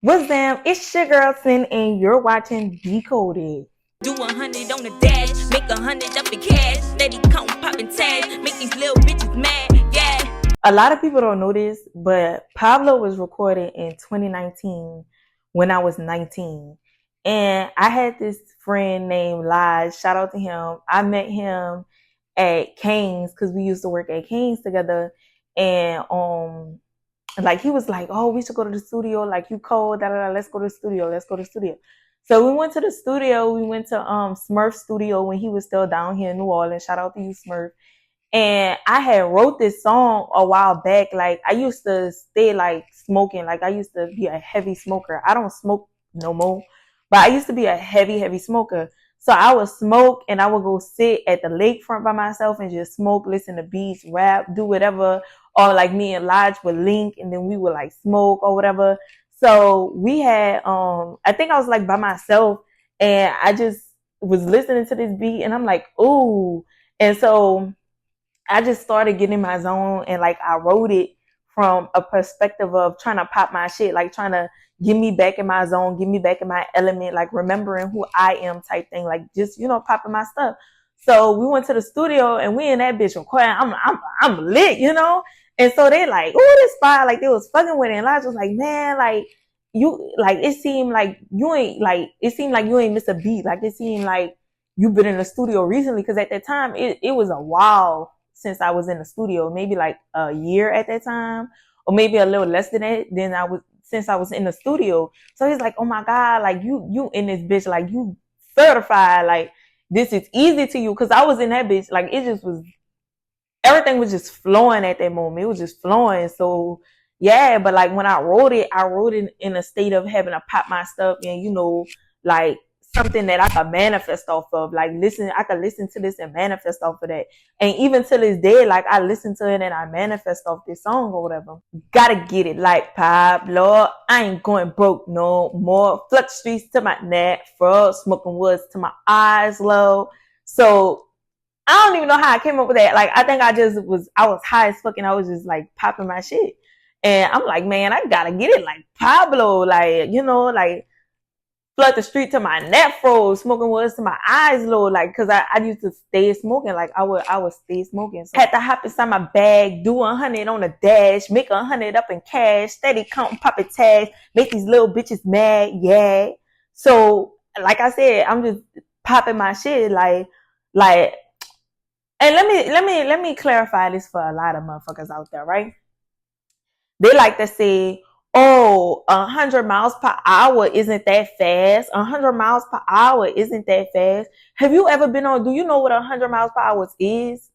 What's down? It's your girl Sin, and you're watching Decoded. Do 100 on the dash, make 100 up in cash, steady count poppin' tags, make these little bitches mad, yeah. A lot of people don't know this, but Pablo was recorded in 2019 when I was 19. And I had this friend named Lige. Shout out to him. I met him at Cane's because we used to work at Cane's together. And like he was like, oh, we should go to the studio. Like, you cold, let's go to the studio. Let's go to the studio. So we went to the studio. We went to Smurf Studio when he was still down here in New Orleans. Shout out to you, Smurf. And I had wrote this song a while back. Like, I used to stay like smoking. Like, I used to be a heavy smoker. I don't smoke no more, but I used to be a heavy smoker. So I would smoke and I would go sit at the lakefront by myself and just smoke, listen to beats, rap, do whatever. Or like me and Lodge would link and then we would like smoke or whatever. So we had, I think I was like by myself and I just was listening to this beat and I'm like, ooh. And so I just started getting in my zone and like I wrote it from a perspective of trying to pop my shit, like trying to get me back in my zone, get me back in my element, like remembering who I am type thing, like just, popping my stuff. So we went to the studio and we in that bitch recording. I'm lit, And so they like, oh, this spot, like they was fucking with it. And I was like, man, like you, like it seemed like you ain't missed a beat. Like it seemed like you've been in the studio recently. Cause at that time it was a while since I was in the studio, maybe like a year at that time, or maybe a little less than that. Then since I was in the studio. So he's like, oh my God, like you in this bitch, like you certified, like this is easy to you. Cause I was in that bitch, like it just was, everything was just flowing at that moment. It was just flowing. So yeah, but like when I wrote it in a state of having to pop my stuff and, like something that I could manifest off of. Like I could listen to this and manifest off of that. And even to this day, like I listen to it and I manifest off this song or whatever. Gotta get it like Pablo. I ain't going broke no more. Flex streets to my neck, fro, smoking woods to my eyes low. So I don't even know how I came up with that. Like, I think I was high as fuck and I was just like popping my shit. And I'm like, man, I gotta get it like Pablo. Like, like flood the street to my neck froze, smoking woods to my eyes low. Like, cause I used to stay smoking. Like I would stay smoking. So I had to hop inside my bag, do 100 on the dash, make 100 up in cash, steady counting popping tags, make these little bitches mad. Yeah. So like I said, I'm just popping my shit like, and let me clarify this for a lot of motherfuckers out there, right? They like to say, oh, 100 miles per hour isn't that fast. 100 miles per hour isn't that fast. Have you ever do you know what 100 miles per hour is?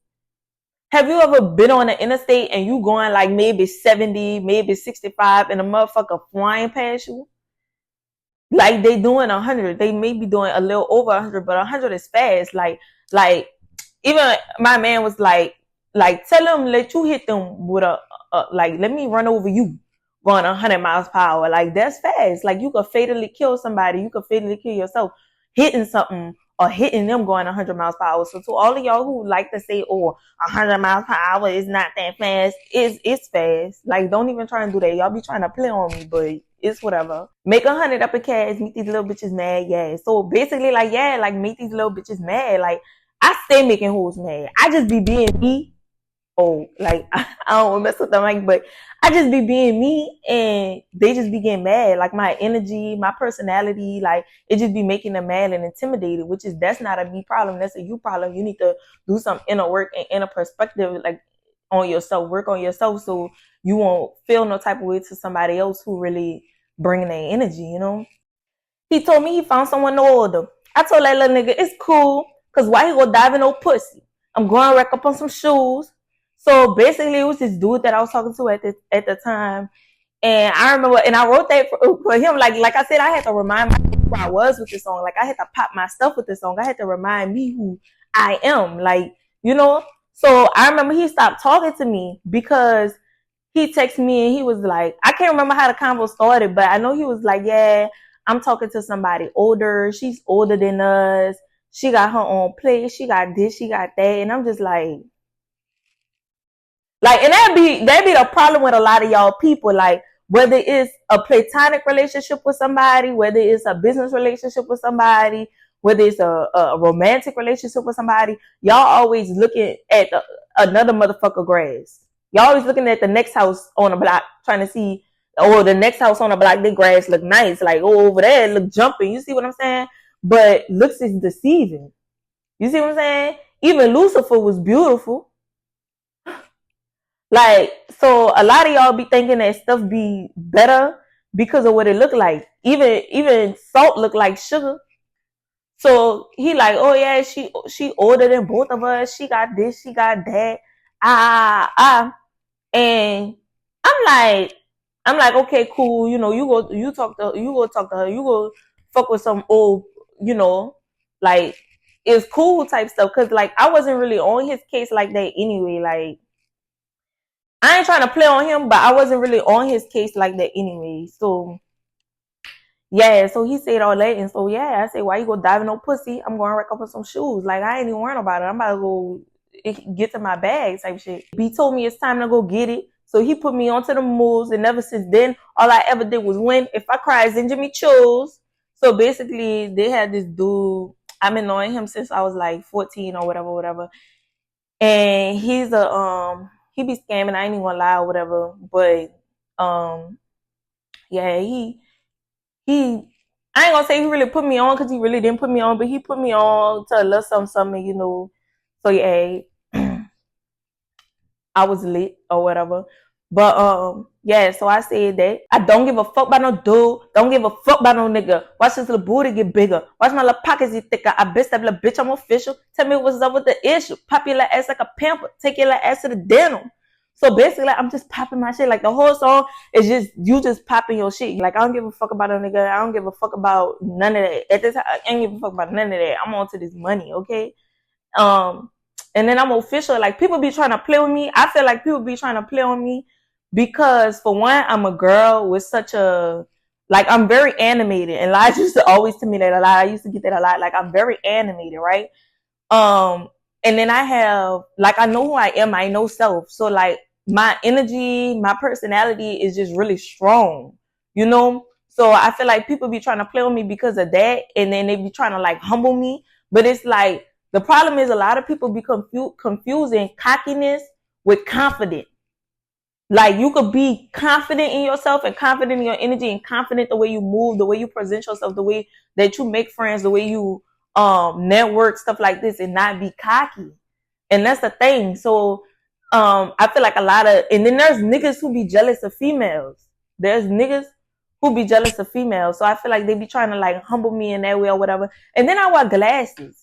Have you ever been on the interstate and you going like maybe 70, maybe 65 and a motherfucker flying past you? Like they doing 100. They may be doing a little over 100, but 100 is fast. Like, even my man was like, tell them, let you hit them with like, let me run over you going 100 miles per hour. Like, that's fast. Like, you could fatally kill somebody. You could fatally kill yourself hitting something or hitting them going 100 miles per hour. So to all of y'all who like to say, oh, 100 miles per hour is not that fast, it's fast. Like, don't even try and do that. Y'all be trying to play on me, but it's whatever. Make 100 up in cash, make these little bitches mad, yeah. So basically, like, yeah, like, make these little bitches mad. Like, I stay making hoes mad. I just be being me. Oh, like, I don't want to mess with the mic, but I just be being me and they just be getting mad. Like, my energy, my personality, like, it just be making them mad and intimidated, that's not a me problem. That's a you problem. You need to do some inner work and inner perspective, like, on yourself, work on yourself so you won't feel no type of way to somebody else who really bringing their energy, He told me he found someone older. I told that little nigga, it's cool. Cause why he go dive in no pussy? I'm going to rack up on some shoes. So basically it was this dude that I was talking to at the time. And I remember, and I wrote that for him. Like I said, I had to remind myself who I was with this song. Like I had to pop my stuff with this song. I had to remind me who I am. Like, so I remember he stopped talking to me because he texted me and he was like, I can't remember how the convo started, but I know he was like, yeah, I'm talking to somebody older. She's older than us. She got her own place. She got this, she got that. And I'm just like, and that'd be the problem with a lot of y'all people. Like, whether it's a platonic relationship with somebody, whether it's a business relationship with somebody, whether it's a romantic relationship with somebody, y'all always looking at another motherfucker grass. Y'all always looking at the next house on the block, trying to see, oh, the next house on the block, the grass look nice. Like, oh, over there, it look jumping. You see what I'm saying? But looks is deceiving. You see what I'm saying? Even Lucifer was beautiful. Like, so a lot of y'all be thinking that stuff be better because of what it look like. Even salt look like sugar. So he like, oh yeah, she older than both of us. She got this, she got that. And I'm like, okay, cool. You know, you go talk to her. You go fuck with some old, you know, like it's cool type stuff. Cause like I wasn't really on his case like that anyway. Like I ain't trying to play on him, but I wasn't really on his case like that anyway. So yeah, so he said all that, and so yeah, I said, why you go diving no pussy? I'm going to rack up with some shoes. Like I ain't even worrying about it. I'm about to go get to my bag type shit. He told me it's time to go get it. So he put me onto the moves, and ever since then, all I ever did was win. If I cry, Ginger me chose. So basically, they had this dude. I've been knowing him since I was like 14 or whatever. And he's he be scamming. I ain't even gonna lie or whatever. But yeah, he I ain't gonna say he really put me on because he really didn't put me on, but he put me on to a little something, you know. So yeah, I was lit or whatever. But yeah, so I said that I don't give a fuck about no dude, don't give a fuck about no nigga. Watch this little booty get bigger. Watch my little pockets get thicker. I bitch that little bitch, I'm official. Tell me what's up with the issue. Pop your little ass like a pamper. Take your little ass to the denim. So basically, I'm just popping my shit. Like the whole song is just you just popping your shit. Like I don't give a fuck about a nigga. I don't give a fuck about none of that. At this time, I ain't give a fuck about none of that. I'm on to this money, okay? And then I'm official. Like people be trying to play with me. I feel like people be trying to play on me because for one, I'm a girl with such a like I'm very animated. And Lige used to always tell me that a lot. I used to get that a lot. Like I'm very animated, right? And then I have like I know who I am. I know self. So like my energy, my personality is just really strong, you know. So I feel like people be trying to play with me because of that, and then they be trying to like humble me. But it's like the problem is a lot of people be confusing cockiness with confident. Like you could be confident in yourself and confident in your energy and confident the way you move, the way you present yourself, the way that you make friends, the way you network, stuff like this, and not be cocky. And that's the thing. So I feel like a lot of, and then there's niggas who be jealous of females. There's niggas who be jealous of females. So I feel like they be trying to like humble me in that way or whatever. And then I wear glasses.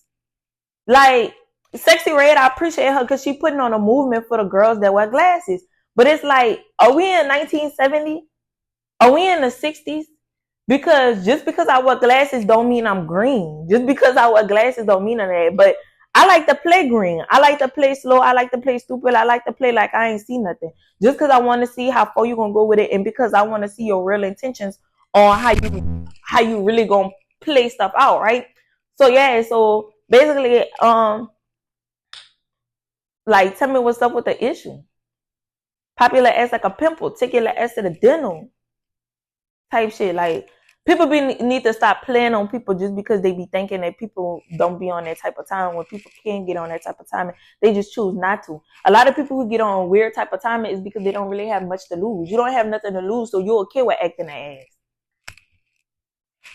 Like Sexy Red, I appreciate her because she putting on a movement for the girls that wear glasses. But it's like, are we in 1970? Are we in the 60s? Because just because I wear glasses don't mean I'm green. Just because I wear glasses don't mean that. But I like to play green. I like to play slow. I like to play stupid. I like to play like I ain't see nothing. Just because I want to see how far you gonna go with it, and because I want to see your real intentions on how you really gonna play stuff out, right? So yeah, so basically, like tell me what's up with the issue. Pop your ass like a pimple. Take your ass to the dental. Type shit. Like people need to stop playing on people just because they be thinking that people don't be on that type of time when people can get on that type of timing. They just choose not to. A lot of people who get on weird type of timing is because they don't really have much to lose. You don't have nothing to lose, so you're okay with acting their ass.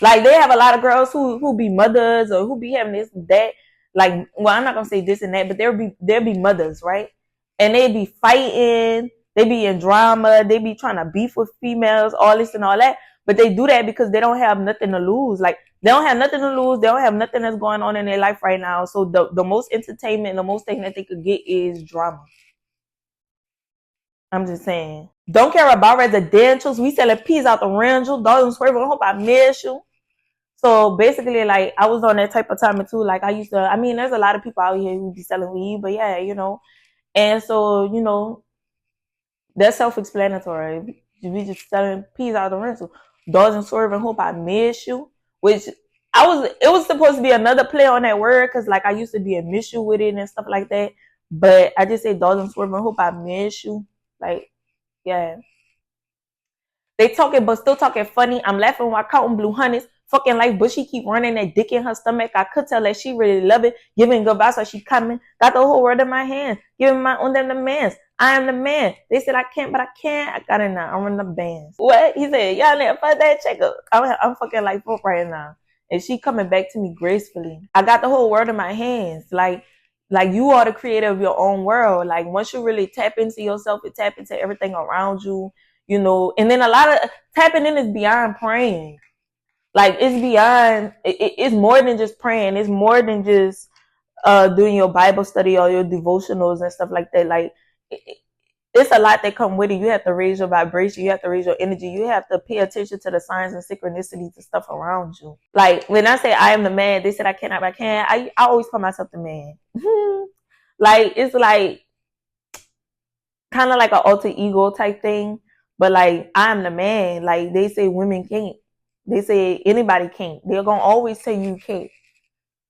Like they have a lot of girls who be mothers or who be having this and that. Like, well, I'm not gonna say this and that, but they'll be mothers, right? And they be fighting. They be in drama. They be trying to beef with females, all this and all that. But they do that because they don't have nothing to lose. Like, they don't have nothing to lose. They don't have nothing that's going on in their life right now. So the most entertainment, the most thing that they could get is drama. I'm just saying. Don't care about residentials. We selling peas out the rental. Dollars swerving. I hope I miss you. So basically, like, I was on that type of time too. Like, there's a lot of people out here who be selling weed. But yeah, you know. And so, you know, that's self-explanatory. We just selling peas out of the rental. Doesn't swerve and hope I miss you. Which it was supposed to be another play on that word because like I used to be a miss you with it and stuff like that. But I just say doesn't swerve and hope I miss you. Like, yeah. They talking, but still talking funny. I'm laughing while counting blue hundreds. Fucking life, but she keep running that dick in her stomach. I could tell that she really love it. Giving good vibes, so she coming. Got the whole world in my hand. Giving my own them demands. I am the man. They said I can't, but I can. I got it now. I'm running the bands. What? He said, y'all need to fuck that check up. I'm fucking like fuck right now. And she coming back to me gracefully. I got the whole world in my hands. Like you are the creator of your own world. Like once you really tap into yourself and tap into everything around you, you know, and then a lot of tapping in is beyond praying. Like it's beyond, it's more than just praying. It's more than just doing your Bible study or your devotionals and stuff like that. Like it's a lot that come with it. You have to raise your vibration. You have to raise your energy. You have to pay attention to the signs and synchronicities and stuff around you. Like when I say I am the man, they said I cannot, but I can. I always call myself the man. Like it's like kind of like an alter ego type thing. But like I am the man. Like they say women can't. They say anybody can't. They're gonna always say you can't,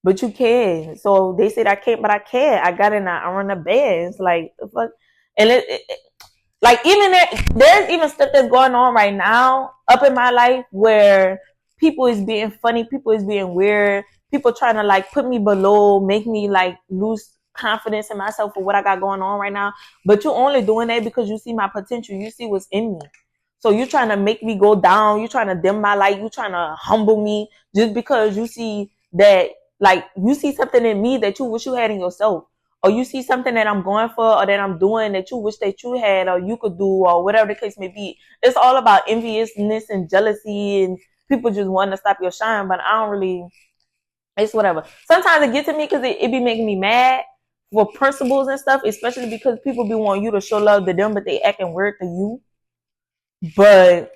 but you can. So they said I can't, but I can. I got it now. I run the bands. Like fuck, and like even there's even stuff that's going on right now up in my life where people is being funny, people is being weird, people trying to like put me below, make me like lose confidence in myself for what I got going on right now. But you're only doing that because you see my potential. You see what's in me. So you're trying to make me go down. You're trying to dim my light. You're trying to humble me just because you see that, like, you see something in me that you wish you had in yourself. Or you see something that I'm going for or that I'm doing that you wish that you had or you could do or whatever the case may be. It's all about enviousness and jealousy and people just want to stop your shine. But I don't really, it's whatever. Sometimes it gets to me because it be making me mad for principles and stuff, especially because people be wanting you to show love to them, but they acting weird to you. But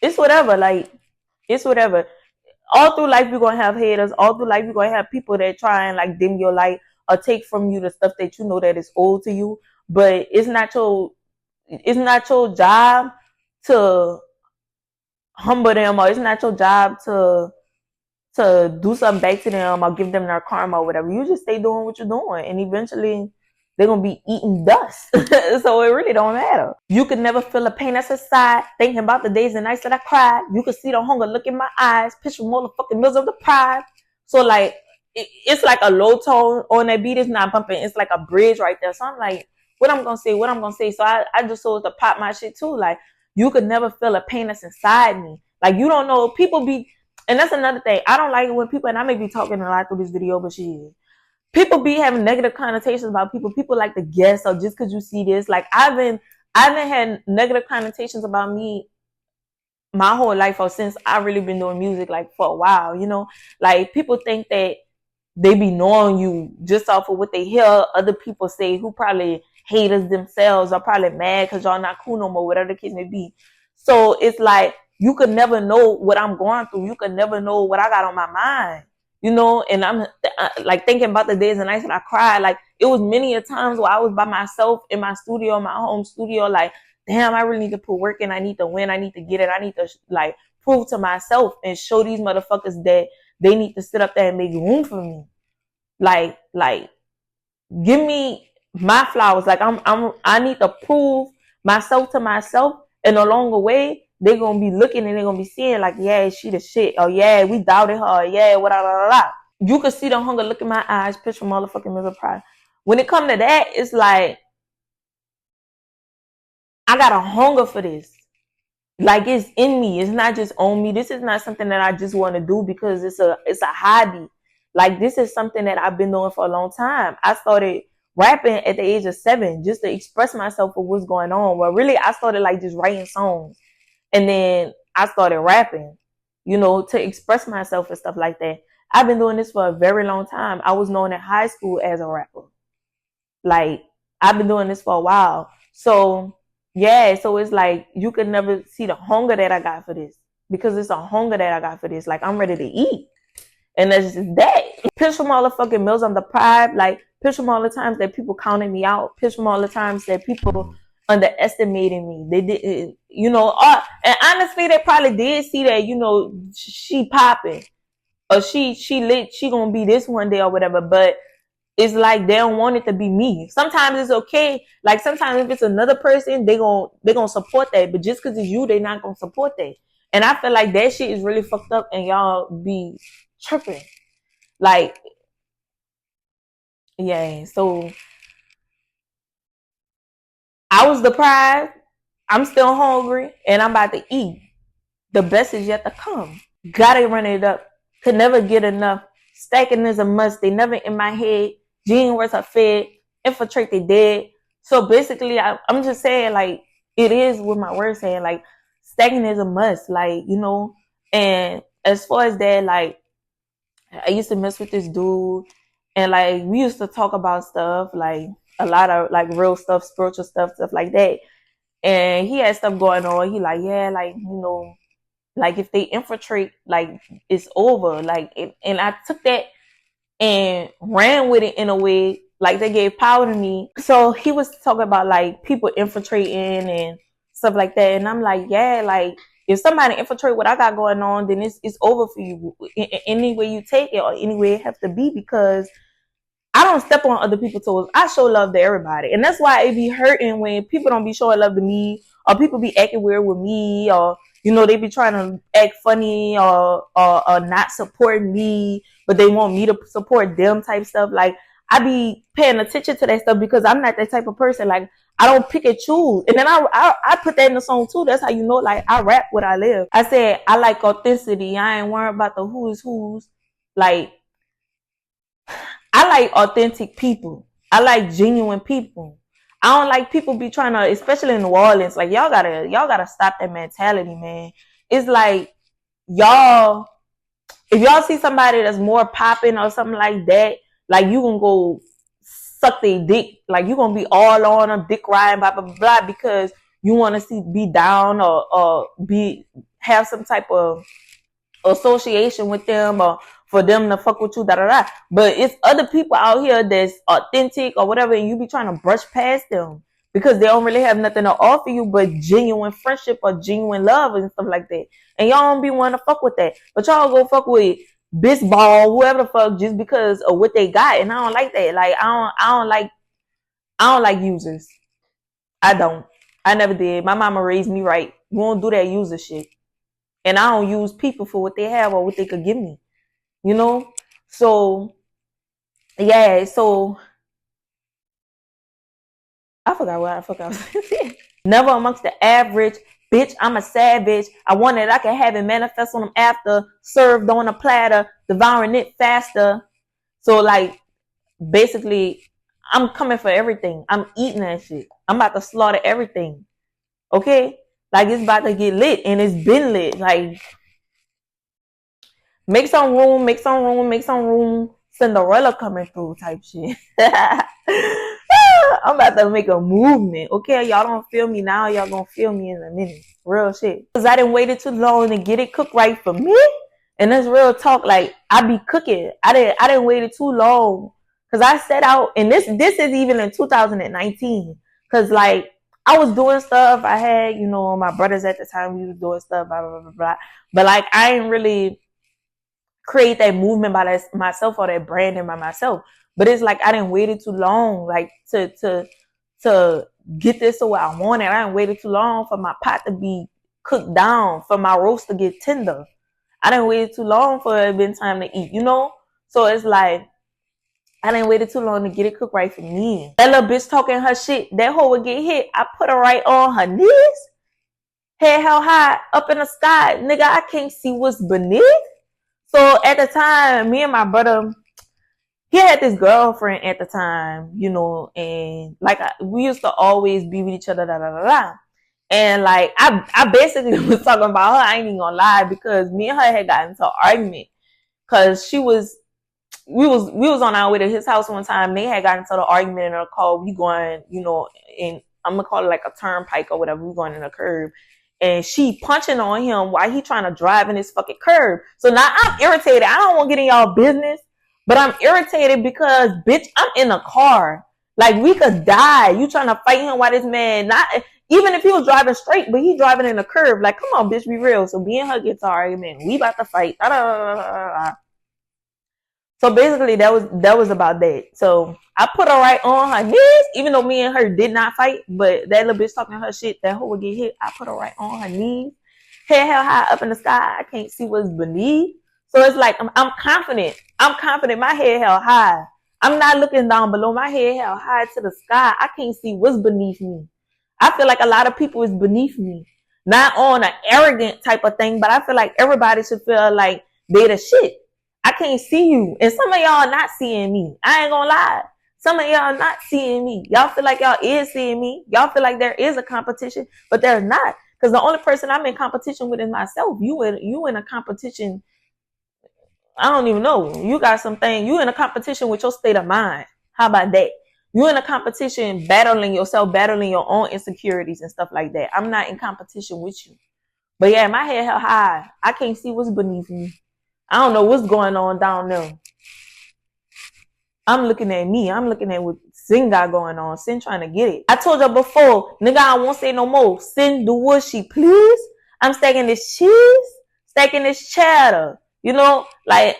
it's whatever. Like, it's whatever. All through life, you're going to have haters. All through life, you're going to have people that try and like dim your light or take from you the stuff that you know that is old to you. But it's not your job to humble them, or it's not your job to do something back to them or give them their karma or whatever. You just stay doing what you're doing, and eventually they're going to be eating dust. So it really don't matter. You could never feel the pain that's inside. Thinking about the days and nights that I cried. You could see the hunger look in my eyes. Picture motherfucking meals of the pride. So like, it's like a low tone on that beat. It's not bumping. It's like a bridge right there. So I'm like, what I'm going to say. So I just chose to pop my shit too. Like, you could never feel the pain that's inside me. Like, you don't know. People be, and that's another thing. I don't like it when people, and I may be talking a lot through this video, but shit. People be having negative connotations about people. People like to guess, or just because you see this. Like I've been had negative connotations about me my whole life, or since I really been doing music, like for a while, you know. Like people think that they be knowing you just off of what they hear other people say, who probably hate us themselves, or probably mad because y'all not cool no more, whatever the case may be. So it's like you could never know what I'm going through. You could never know what I got on my mind. You know, and I'm like thinking about the days and nights that I cried. Like it was many a times where I was by myself in my studio, my home studio, like, damn, I really need to put work in. I need to win. I need to get it. I need to like prove to myself and show these motherfuckers that they need to sit up there and make room for me. Like give me my flowers. Like I need to prove myself to myself, and along the way, they're going to be looking and they're going to be seeing like, yeah, she the shit. Oh, yeah, we doubted her. Yeah, what, blah, blah, blah. You can see the hunger look in my eyes, picture motherfucking miserable pride. When it comes to that, it's like, I got a hunger for this. Like it's in me. It's not just on me. This is not something that I just want to do because it's a hobby. Like this is something that I've been doing for a long time. I started rapping at the age of 7 just to express myself for what's going on. Well, really, I started like just writing songs. And then I started rapping, you know, to express myself and stuff like that. I've been doing this for a very long time. I was known in high school as a rapper. Like, I've been doing this for a while. So, yeah, so it's like you could never see the hunger that I got for this. Because it's a hunger that I got for this. Like, I'm ready to eat. And that's just that. Pitch from all the fucking meals I'm deprived. Like, pitch from all the times that people counted me out. Pitch from all the times that people underestimating me. They didn't, you know, and honestly, they probably did see that, you know, she popping or she lit, she gonna be this one day or whatever. But it's like they don't want it to be me. Sometimes it's okay. Like sometimes if it's another person, they gonna support that. But just because it's you, they not gonna support that. And I feel like that shit is really fucked up, and y'all be tripping. Like, yeah. So I was deprived. I'm still hungry, and I'm about to eat. The best is yet to come. Gotta run it up. Could never get enough. Stacking is a must. They never in my head. Gene words are fed. Infiltrate they dead. So basically, I'm just saying, like, it is with my words saying, like, stacking is a must. Like, you know, and as far as that, like, I used to mess with this dude, and like, we used to talk about stuff, like, a lot of, like, real stuff, spiritual stuff like that. And he had stuff going on. He like, yeah, like, you know, like if they infiltrate, like it's over. Like, and I took that and ran with it in a way, like they gave power to me. So he was talking about like people infiltrating and stuff like that. And I'm like, yeah, like if somebody infiltrate what I got going on, then it's over for you. Any way you take it or any way it has to be, because I don't step on other people's toes. I show love to everybody. And that's why it be hurting when people don't be showing love to me, or people be acting weird with me, or, you know, they be trying to act funny or not support me, but they want me to support them type stuff. Like, I be paying attention to that stuff because I'm not that type of person. Like, I don't pick and choose. And then I put that in the song too. That's how you know, like, I rap what I live. I said, I like authenticity. I ain't worried about the who's. Like, I like authentic people. I like genuine people. I don't like people be trying to, especially in New Orleans, like y'all gotta stop that mentality, man. It's like y'all, if y'all see somebody that's more popping or something like that, like you gonna go suck their dick, like you gonna be all on them, dick riding, blah blah blah, blah, because you want to be down or have some type of association with them, or for them to fuck with you, da da da. But it's other people out here that's authentic or whatever, and you be trying to brush past them because they don't really have nothing to offer you but genuine friendship or genuine love and stuff like that. And y'all don't be wanting to fuck with that. But y'all go fuck with Bisball, whoever the fuck, just because of what they got. And I don't like that. Like, I don't like users. I don't. I never did. My mama raised me right. We won't do that user shit. And I don't use people for what they have or what they could give me. You know? So, yeah. So, I forgot what I was saying. Never amongst the average. Bitch, I'm a savage. I want it. I can have it manifest on them after. Served on a platter. Devouring it faster. So, like, basically, I'm coming for everything. I'm eating that shit. I'm about to slaughter everything. Okay? Like, it's about to get lit. And it's been lit. Like, make some room. Cinderella coming through type shit. I'm about to make a movement. Okay, y'all don't feel me now. Y'all gonna feel me in a minute. Real shit. Because I didn't waited too long to get it cooked right for me. And that's real talk. Like, I be cooking. I didn't waited too long. Because I set out, and this is even in 2019. Because, like, I was doing stuff. I had, you know, my brothers at the time, we was doing stuff, blah, blah, blah, blah. But, like, I ain't really create that movement by myself or that branding by myself. But it's like I didn't waited too long, like to get this to where I want it. I didn't waited too long for my pot to be cooked down, for my roast to get tender. I didn't wait too long for it been time to eat, you know? So it's like I didn't wait too long to get it cooked right for me. That little bitch talking her shit, that hoe would get hit. I put her right on her knees, head held high, up in the sky. Nigga, I can't see what's beneath. So at the time, me and my brother, he had this girlfriend at the time, you know, and like we used to always be with each other, da da da da. And like I basically was talking about her. I ain't even gonna lie, because me and her had gotten into an argument because we was on our way to his house one time. They had gotten into the argument in a car. We going, you know, and I'm gonna call it like a turnpike or whatever. We going in a curve. And she punching on him while he trying to drive in his fucking curb. So now I'm irritated. I don't want to get in y'all business, but I'm irritated because, bitch, I'm in a car. Like, we could die. You trying to fight him while this man, not even if he was driving straight, but he driving in a curve. Like, come on, bitch, be real. So me and her get to argument. We about to fight. So basically that was about that. So I put her right on her knees, even though me and her did not fight, but that little bitch talking her shit, that hoe would get hit. I put her right on her knees, head held high up in the sky. I can't see what's beneath. So it's like I'm confident. I'm confident. My head held high. I'm not looking down below. My head held high to the sky. I can't see what's beneath me. I feel like a lot of people is beneath me. Not on an arrogant type of thing, but I feel like everybody should feel like they the shit. I can't see you. And some of y'all not seeing me. I ain't gonna lie. Some of y'all not seeing me. Y'all feel like y'all is seeing me. Y'all feel like there is a competition, but there's not. Because the only person I'm in competition with is myself. You in a competition. I don't even know. You got something. You in a competition with your state of mind. How about that? You in a competition battling yourself, battling your own insecurities and stuff like that. I'm not in competition with you. But yeah, my head held high. I can't see what's beneath me. I don't know what's going on down there. I'm looking at me. I'm looking at what Sin got going on. Sin trying to get it. I told you before, nigga, I won't say no more. Sin do what she please. I'm stacking this cheese, stacking this cheddar. You know, like,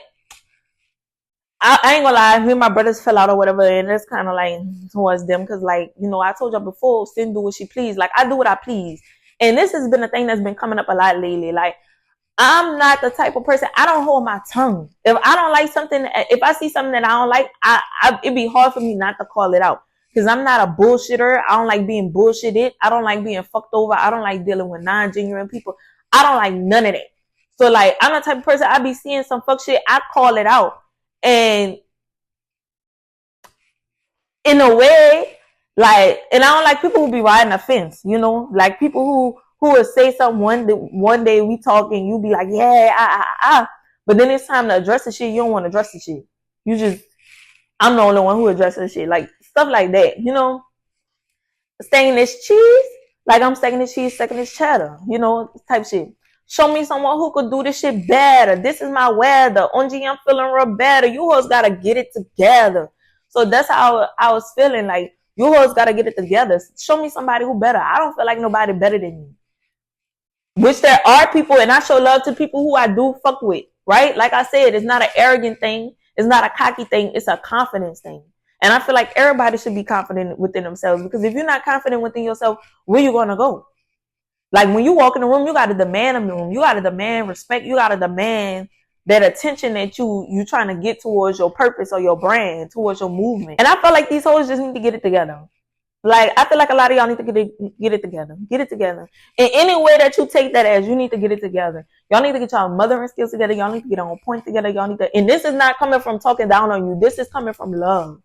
I ain't gonna lie, me and my brothers fell out or whatever, and that's kind of like towards them, because like, you know, I told you before, Sin do what she please. Like, I do what I please. And this has been a thing that's been coming up a lot lately. Like, I'm not the type of person, I don't hold my tongue. If I don't like something, if I see something that I don't like, it'd be hard for me not to call it out. Because I'm not a bullshitter. I don't like being bullshitted. I don't like being fucked over. I don't like dealing with non-genuine people. I don't like none of that. So like, I'm the type of person, I be seeing some fuck shit, I call it out. And in a way, like, and I don't like people who be riding a fence, you know, like people who will say something one day we talk and you be like, yeah, but then it's time to address the shit. You don't want to address the shit. You just, I'm the only one who addresses the shit, like stuff like that, you know. Stacking this cheese, like I'm stacking this cheese, stacking this cheddar, you know, type shit. Show me someone who could do this shit better. This is my weather. ONG, I'm feeling real better. You hoes gotta get it together. So that's how I was feeling. Like, you hoes gotta get it together. Show me somebody who better. I don't feel like nobody better than me. Which there are people, and I show love to people who I do fuck with, right? Like I said, it's not an arrogant thing. It's not a cocky thing. It's a confidence thing. And I feel like everybody should be confident within themselves, because if you're not confident within yourself, where you gonna go? Like, when you walk in the room, you got to demand a room. You got to demand respect. You got to demand that attention that you trying to get towards your purpose or your brand, towards your movement. And I feel like these hoes just need to get it together. Like, I feel like a lot of y'all need to get it together. Get it together. In any way that you take that as, you need to get it together. Y'all need to get y'all mothering skills together. Y'all need to get on point together. Y'all need to, and this is not coming from talking down on you. This is coming from love.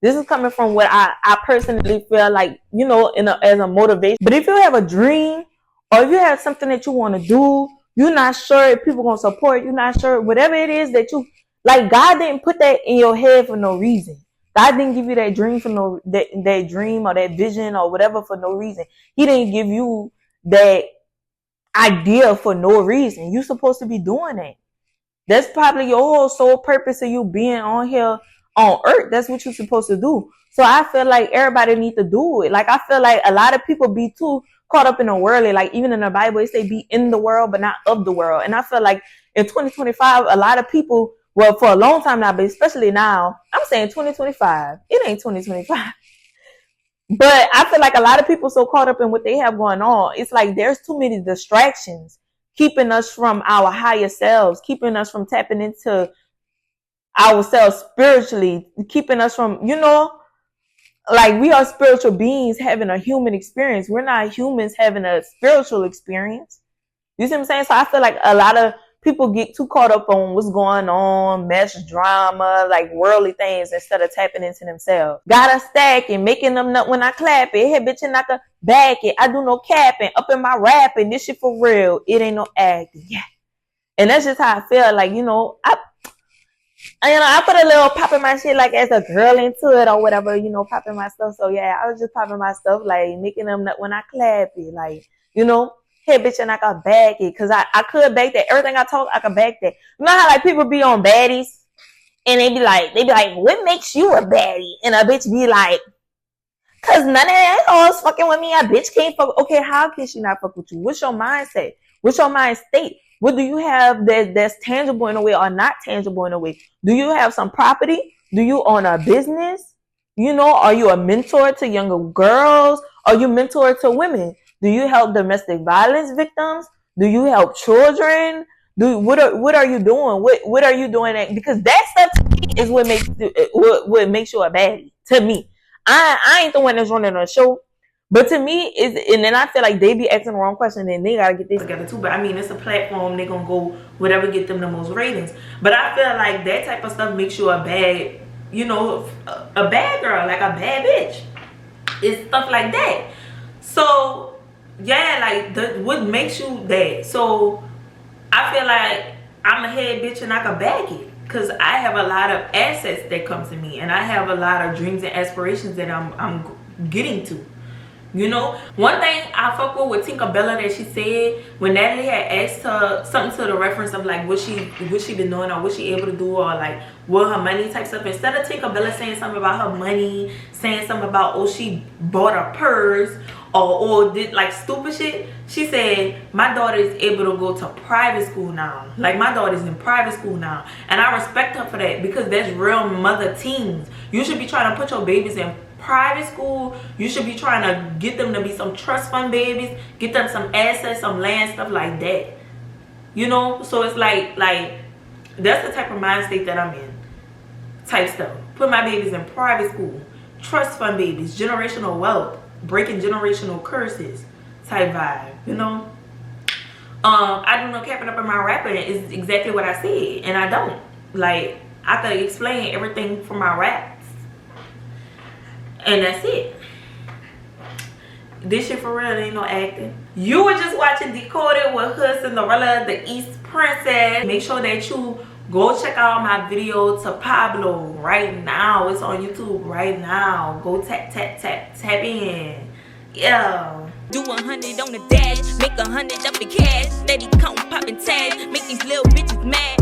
This is coming from what I personally feel like, you know, as a motivation. But if you have a dream, or if you have something that you want to do, you're not sure if people going to support, you're not sure, whatever it is that you, like, God didn't put that in your head for no reason. God didn't give you that dream for that dream or that vision or whatever for no reason. He didn't give you that idea for no reason. You're supposed to be doing that. That's probably your whole sole purpose of you being on here on earth. That's what you're supposed to do. So I feel like everybody need to do it. Like, I feel like a lot of people be too caught up in the world. Like, even in the Bible, it say be in the world, but not of the world. And I feel like in 2025, a lot of people, well, for a long time now, but especially now, I'm saying 2025. It ain't 2025. But I feel like a lot of people so caught up in what they have going on. It's like there's too many distractions keeping us from our higher selves, keeping us from tapping into ourselves spiritually, keeping us from, you know, like, we are spiritual beings having a human experience. We're not humans having a spiritual experience. You see what I'm saying? So I feel like a lot of people get too caught up on what's going on, mesh drama, like worldly things, instead of tapping into themselves. Gotta stack and making them nut when I clap it. Hey, bitch, and I can back it. I do no capping. Up in my rapping. This shit for real. It ain't no acting. Yeah. And that's just how I feel. Like, you know, I put a little popping my shit, like, as a girl into it or whatever, you know, popping my stuff. So yeah, I was just popping my stuff, like, making them nut when I clap it, like, you know, hey, bitch, and I can back it, because I could back that. Everything I talk, I can back that. You know how, like, people be on baddies, and they be like, what makes you a baddie? And a bitch be like, because none of that hoes fucking with me. A bitch can't fuck. Okay, how can she not fuck with you? What's your mindset? What's your mind state? What do you have that's tangible in a way or not tangible in a way? Do you have some property? Do you own a business? You know, are you a mentor to younger girls? Are you mentor to women? Do you help domestic violence victims? Do you help children? What are you doing? What are you doing? Because that stuff to me is what makes you a baddie. To me, I ain't the one that's running a show. But to me, and then I feel like they be asking the wrong question, and they gotta get this together too. But I mean, it's a platform; they gonna go whatever get them the most ratings. But I feel like that type of stuff makes you a bad, you know, a bad girl, like a bad bitch. It's stuff like that. So yeah, like what makes you that? So I feel like I'm a head bitch and I can bag it. Cause I have a lot of assets that comes to me, and I have a lot of dreams and aspirations that I'm getting to. You know, one thing I fuck with Tinkerbella that she said when Natalie had asked her something to the reference of like what she been doing or what she able to do or like what her money type stuff. Instead of Tinkerbella saying something about her money, saying something about oh she bought a purse or did like stupid shit, she said my daughter is able to go to private school now. Like my daughter's in private school now, and I respect her for that because that's real mother teens. You should be trying to put your babies in private school. You should be trying to get them to be some trust fund babies, get them some assets, some land, stuff like that. You know, so it's like that's the type of mind state that I'm in. Type stuff. Put my babies in private school, trust fund babies, generational wealth, breaking generational curses type vibe. You know, I do no capping up in my rapping. It's exactly what I said, and I don't. Like I could explain everything from my raps. And that's it. This shit for real, ain't no acting. You were just watching Decoded with Hood Synderella, the East Princess. Make sure that you go check out my video to Pablo right now. It's on YouTube right now. Go tap in. Yeah. Do 100 on the dash, make 100 up in cash. Steady count, popping tags, make these little bitches mad.